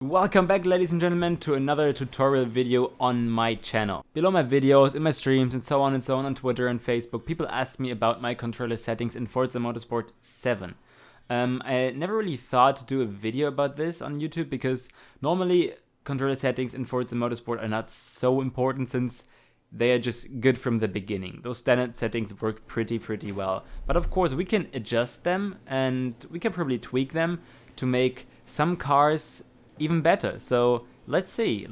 Welcome back, ladies and gentlemen, to another tutorial video on my channel. Below my videos, in my streams and so on on Twitter and Facebook, people ask me about my controller settings in Forza Motorsport 7. I never really thought to do a video about this on YouTube because normally controller settings in Forza Motorsport are not so important since they are just good from the beginning. Those standard settings work pretty well. But of course we can adjust them and we can probably tweak them to make some cars even better. So let's see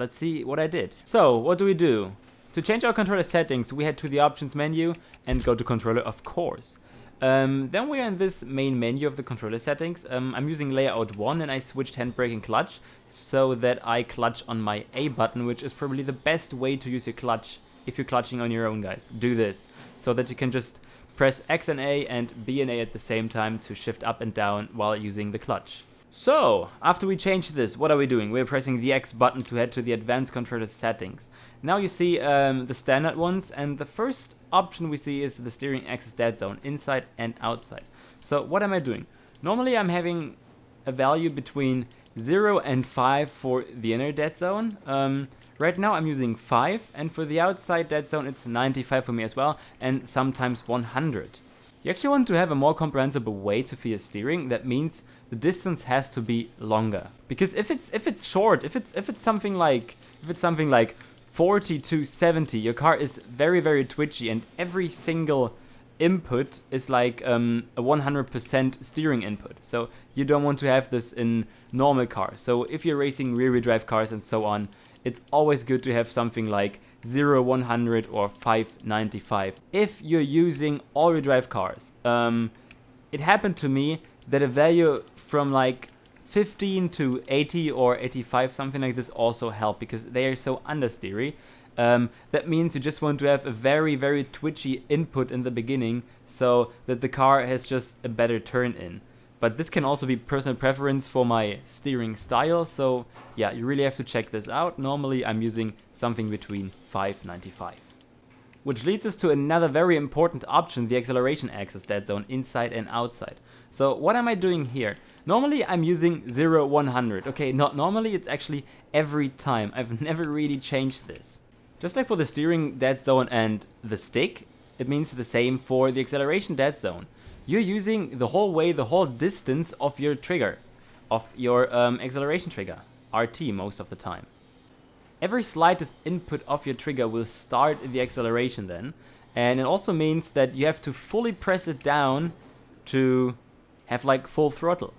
what I did. So what do? To change our controller settings, we head to the options menu and go to controller, of course. Then we are in this main menu of the controller settings. I'm using layout 1 and I switched handbrake and clutch so that I clutch on my A button, which is probably the best way to use your clutch if you're clutching on your own, guys. Do this so that you can just press X and A and B and A at the same time to shift up and down while using the clutch. So, after we change this, what are we doing? We're pressing the X button to head to the advanced controller settings. Now you see the standard ones, and the first option we see is the steering axis dead zone, inside and outside. So what am I doing? Normally I'm having a value between 0 and 5 for the inner dead zone. Right now I'm using 5, and for the outside dead zone it's 95 for me as well, and sometimes 100. You actually want to have a more comprehensible way to feel steering. That means the distance has to be longer. Because if it's short, if it's something like 40 to 70, your car is very twitchy, and every single input is like a 100% steering input. So you don't want to have this in normal cars. So if you're racing rear-wheel drive cars and so on, it's always good to have something like 0, 100 or 595. If you're using all-wheel drive cars, it happened to me that a value from like 15 to 80 or 85, something like this, also help because they are so understeery. That means you just want to have a very twitchy input in the beginning so that the car has just a better turn in. But this can also be personal preference for my steering style, so yeah, you really have to check this out. Normally I'm using something between 595. Which leads us to another very important option, the acceleration axis dead zone, inside and outside. So what am I doing here? Normally I'm using 0, 100. Okay, not normally, it's actually every time. I've never really changed this. Just like for the steering dead zone and the stick, it means the same for the acceleration dead zone. You're using the whole way, the whole distance of your trigger, of your acceleration trigger, RT most of the time. Every slightest input of your trigger will start the acceleration then, and it also means that you have to fully press it down to have like full throttle.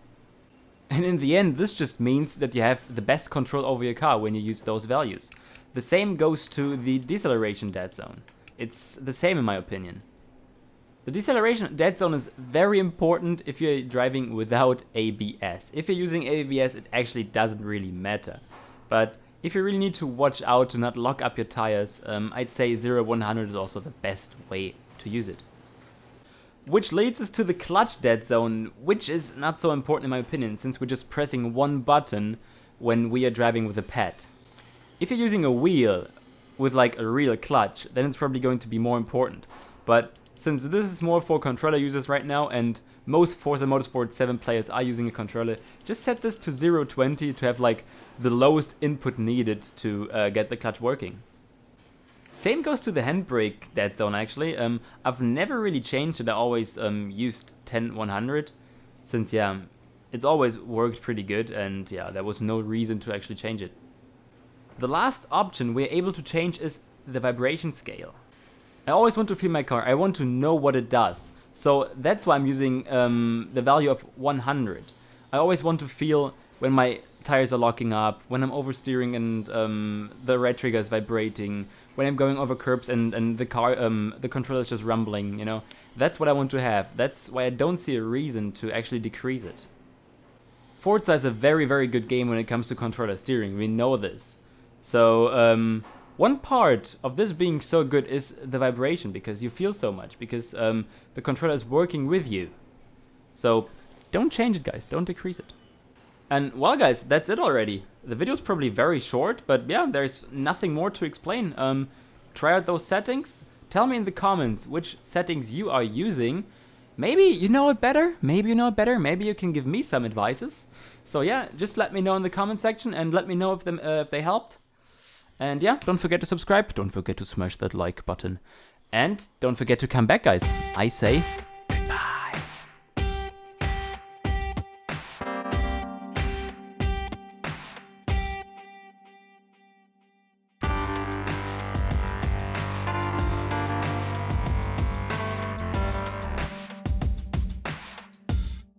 And in the end, this just means that you have the best control over your car when you use those values. The same goes to the deceleration dead zone. It's the same in my opinion. The deceleration dead zone is very important if you're driving without ABS. If you're using ABS, it actually doesn't really matter. But if you really need to watch out to not lock up your tires, I'd say 0, 100 is also the best way to use it. Which leads us to the clutch dead zone, which is not so important in my opinion, since we're just pressing one button when we are driving with a pad. If you're using a wheel with like a real clutch, then it's probably going to be more important. But since this is more for controller users right now, and most Forza Motorsport 7 players are using a controller, just set this to 0.20 to have like the lowest input needed to get the clutch working. Same goes to the handbrake dead zone actually. I've never really changed it. I always used 10-100 since yeah, it's always worked pretty good, and yeah, there was no reason to actually change it. The last option we're able to change is the vibration scale. I always want to feel my car, I want to know what it does. So that's why I'm using the value of 100. I always want to feel when my tires are locking up, when I'm oversteering and the right trigger is vibrating, when I'm going over curbs and the controller is just rumbling, you know. That's what I want to have. That's why I don't see a reason to actually decrease it. Forza is a very good game when it comes to controller steering, we know this. So one part of this being so good is the vibration, because you feel so much, because the controller is working with you. So don't change it, guys, don't decrease it. And well guys, that's it already. The video's probably very short, but yeah, there's nothing more to explain. Try out those settings, tell me in the comments which settings you are using, maybe you know it better. Maybe you know it better. Maybe you can give me some advices. So yeah, just let me know in the comment section and let me know if they helped. And yeah, don't forget to subscribe. Don't forget to smash that like button. And don't forget to come back, guys. I say